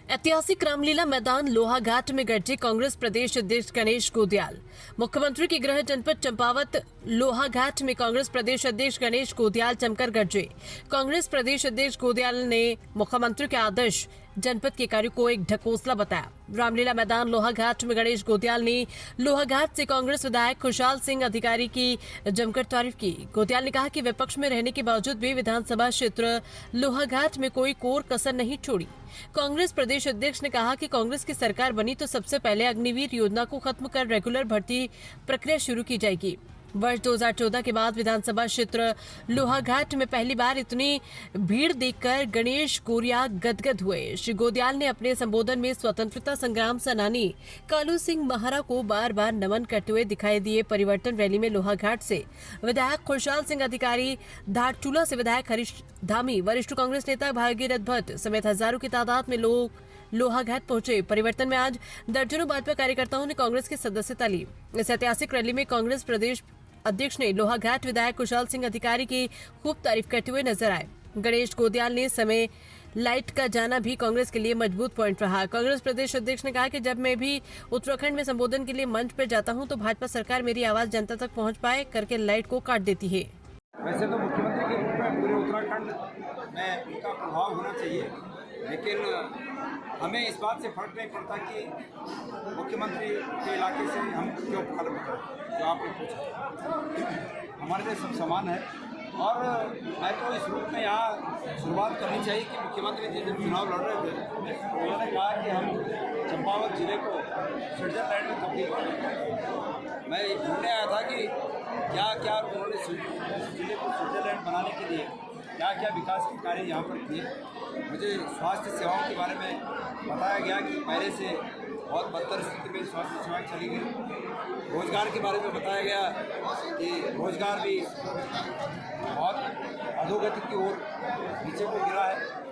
ऐतिहासिक रामलीला मैदान लोहाघाट में गरजे कांग्रेस प्रदेश अध्यक्ष गणेश गोदियाल। मुख्यमंत्री के गृह जनपद चंपावत लोहाघाट में कांग्रेस प्रदेश अध्यक्ष गणेश गोदियाल जमकर गरजे। कांग्रेस प्रदेश अध्यक्ष गोदियाल ने मुख्यमंत्री के आदर्श जनपद के कार्यों को एक ढकोसला बताया। रामलीला मैदान लोहाघाट में गणेश गोदियाल ने लोहाघाट से कांग्रेस विधायक खुशहाल सिंह अधिकारी की जमकर तारीफ की। गोदियाल ने कहा कि विपक्ष में रहने के बावजूद भी विधानसभा क्षेत्र लोहाघाट में कोई कोर कसर नहीं छोड़ी। कांग्रेस प्रदेश अध्यक्ष ने कहा कि कांग्रेस की सरकार बनी तो सबसे पहले अग्निवीर योजना को खत्म कर रेगुलर भर्ती प्रक्रिया शुरू की जाएगी। वर्ष 2014 के बाद विधानसभा क्षेत्र लोहाघाट में पहली बार इतनी भीड़ देखकर गणेश गोरिया गदगद हुए। श्री गोदियाल ने अपने संबोधन में स्वतंत्रता संग्राम सेनानी कालू सिंह महारा को बार बार नमन करते हुए दिखाई दिए। परिवर्तन रैली में लोहाघाट से विधायक खुशहाल सिंह अधिकारी, धारचूला से विधायक हरीश धामी, वरिष्ठ कांग्रेस नेता भागीरथ भट्ट समेत हजारों की तादाद में लोग लोहाघाट पहुंचे। परिवर्तन में आज दर्जनों भाजपा कार्यकर्ताओं ने कांग्रेस की सदस्यता ली। इस ऐतिहासिक रैली में कांग्रेस प्रदेश अध्यक्ष ने लोहाघाट विधायक खुशहाल सिंह अधिकारी की खूब तारीफ करते हुए नजर आए। गणेश गोदियाल ने समय लाइट का जाना भी कांग्रेस के लिए मजबूत पॉइंट रहा। कांग्रेस प्रदेश अध्यक्ष ने कहा कि जब मैं भी उत्तराखंड में संबोधन के लिए मंच पर जाता हूं तो भाजपा सरकार मेरी आवाज जनता तक पहुंच पाए करके लाइट को काट देती है। वैसे तो मुख्यमंत्री के रूप में पूरे उत्तराखंड में उनका प्रभाव होना चाहिए, लेकिन हमें इस बात से फर्क नहीं पड़ता कि मुख्यमंत्री के इलाके से हम क्यों प्रारंभ करें। जो आपने पूछा, हमारे लिए सब समान है। और मैं तो इस रूप में यहाँ शुरुआत करनी चाहिए कि मुख्यमंत्री जी जब चुनाव लड़ रहे थे तो उन्होंने कहा कि हम चंपावत जिले को स्विट्जरलैंड में तब्दील करें। मैं ये ढूंढने आया था कि क्या क्या उन्होंने जिले को स्विट्जरलैंड बनाने के लिए क्या क्या विकास के कार्य यहाँ पर किए। मुझे स्वास्थ्य सेवाओं के बारे में बताया गया कि पहले से बहुत बदतर स्थिति में स्वास्थ्य सेवाएं चली गई। रोजगार के बारे में बताया गया कि रोजगार भी बहुत अधोगति की ओर नीचे को गिरा है।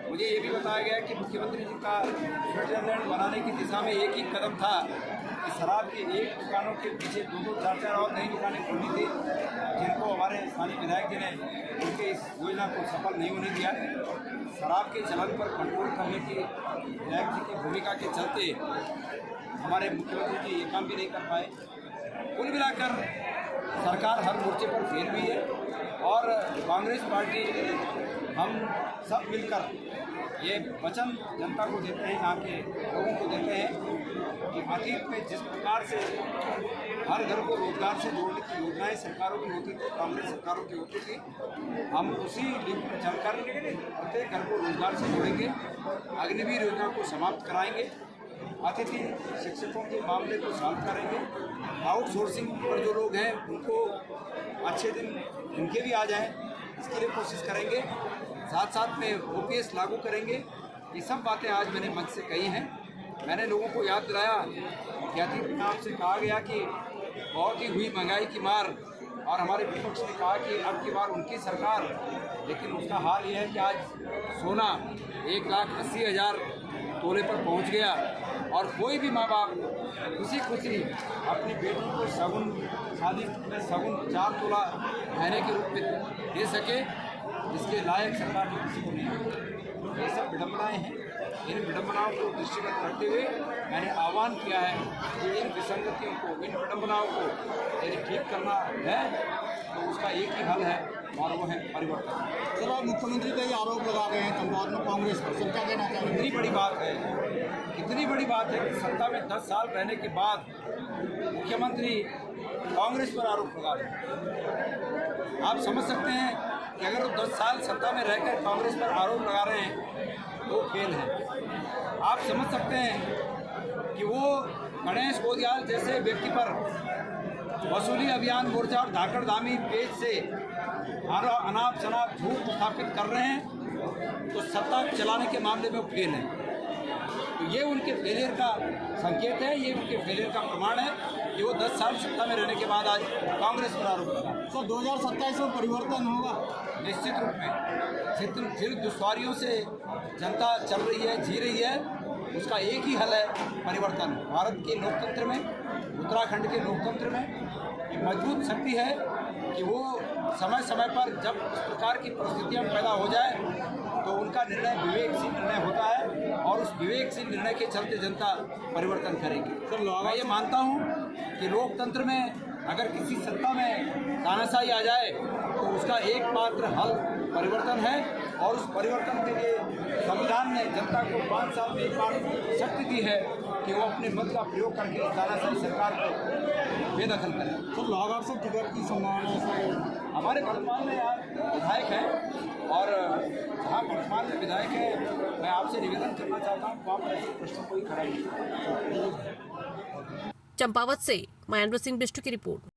मुझे ये भी बताया गया कि मुख्यमंत्री जी का स्विट्जरलैंड बनाने की दिशा में एक ही कदम था कि शराब की एक दुकानों के पीछे दो चार और नई दुकानें खोलनी थी, जिनको हमारे स्थानीय विधायक जी ने उनके इस योजना को सफल नहीं होने दिया। शराब के चलन पर कंट्रोल करने की विधायक जी की भूमिका के चलते हमारे मुख्यमंत्री जी ये काम भी नहीं कर पाए। कुल मिलाकर सरकार हर मोर्चे पर फेल हुई है और कांग्रेस पार्टी हम सब मिलकर ये वचन जनता को देते हैं, यहाँ के लोगों को देते हैं कि अतीत में जिस प्रकार से हर घर को रोजगार से जोड़ने की योजनाएं सरकारों की होती थी, कांग्रेस सरकारों की होती थी, हम उसी लिंक पर चलकर प्रत्येक घर को रोजगार से जोड़ेंगे, अग्निवीर योजना को समाप्त कराएंगे, अतिथि शिक्षकों के मामले को सॉल्व करेंगे, आउटसोर्सिंग पर जो लोग हैं उनको अच्छे दिन उनके भी आ जाएं, इसके लिए कोशिश करेंगे। साथ साथ में ओपीएस लागू करेंगे। ये सब बातें आज मैंने मंच से कही हैं। मैंने लोगों को याद दिलाया कि अतीत में आपसे कहा गया कि बहुत ही हुई महंगाई की मार, और हमारे विपक्ष ने कहा कि अब की बार उनकी सरकार, लेकिन उसका हाल ये है कि आज सोना 1,80,000 तोले पर पहुंच गया और कोई भी माँ बाप खुशी खुशी अपनी बेटी को शगुन शादी में शगुन 4 तोला गहने के रूप में दे सके, जिसके लायक सरकार की किसी को नहीं है। ये सब विडम्बनाएँ हैं। इन विडम्बनाओं को दृष्टिगत रखते हुए मैंने आह्वान किया है कि इन विसंगतियों को, इन विडम्बनाओं को यदि ठीक करना है तो उसका एक ही हल है और वो है परिवर्तन। सर, आप मुख्यमंत्री का ये आरोप लगा रहे हैं चंपावत में कांग्रेस पर, सर क्या कहना चाहेंगे? कितनी बड़ी बात है, कितनी बड़ी बात है कि सत्ता में 10 साल रहने के बाद मुख्यमंत्री कांग्रेस पर आरोप लगा रहे हैं। आप समझ सकते हैं कि अगर वो 10 साल सत्ता में रहकर कांग्रेस पर आरोप लगा रहे हैं तो फेल है। आप समझ सकते हैं कि वो गणेश गोदियाल जैसे व्यक्ति पर वसूली अभियान मोर्चा और धाकड़ धामी पेज से अनाप शनाप झूठ स्थापित कर रहे हैं तो सत्ता चलाने के मामले में वो फेल है। तो ये उनके फेलियर का संकेत है, ये उनके फेलियर का प्रमाण है कि वो 10 साल सत्ता में रहने के बाद आज कांग्रेस पर आरोप लगा। तो 2027 में परिवर्तन होगा निश्चित रूप में। फिर दुश्वारियों से जनता चल रही है, जी रही है, उसका एक ही हल है परिवर्तन। भारत के लोकतंत्र में, उत्तराखंड के लोकतंत्र में ये मजबूत शक्ति है कि वो समय समय पर जब इस प्रकार की परिस्थितियाँ पैदा हो जाए तो उनका निर्णय विवेकशील निर्णय होता है और उस विवेकशील निर्णय के चलते जनता परिवर्तन करेगी। सर, मैं ये मानता हूँ कि लोकतंत्र में अगर किसी सत्ता में तानाशाही आ जाए तो उसका एकमात्र हल परिवर्तन है, और उस परिवर्तन के लिए संविधान ने जनता को 5 साल में एक बार शक्ति दी है कि वो अपने मत का प्रयोग करके इस तानाशाही सरकार को बेदखल करें। तो लोहाघाट से टिकट की संभावना है सर? हमारे वर्तमान में यहाँ विधायक हैं, और जहाँ वर्तमान में विधायक हैं, मैं आपसे निवेदन करना चाहता हूँ वहाँ पर ऐसे प्रश्न कोई खड़ा नहीं। चंपावत से महेंद्र सिंह बिष्ट की रिपोर्ट।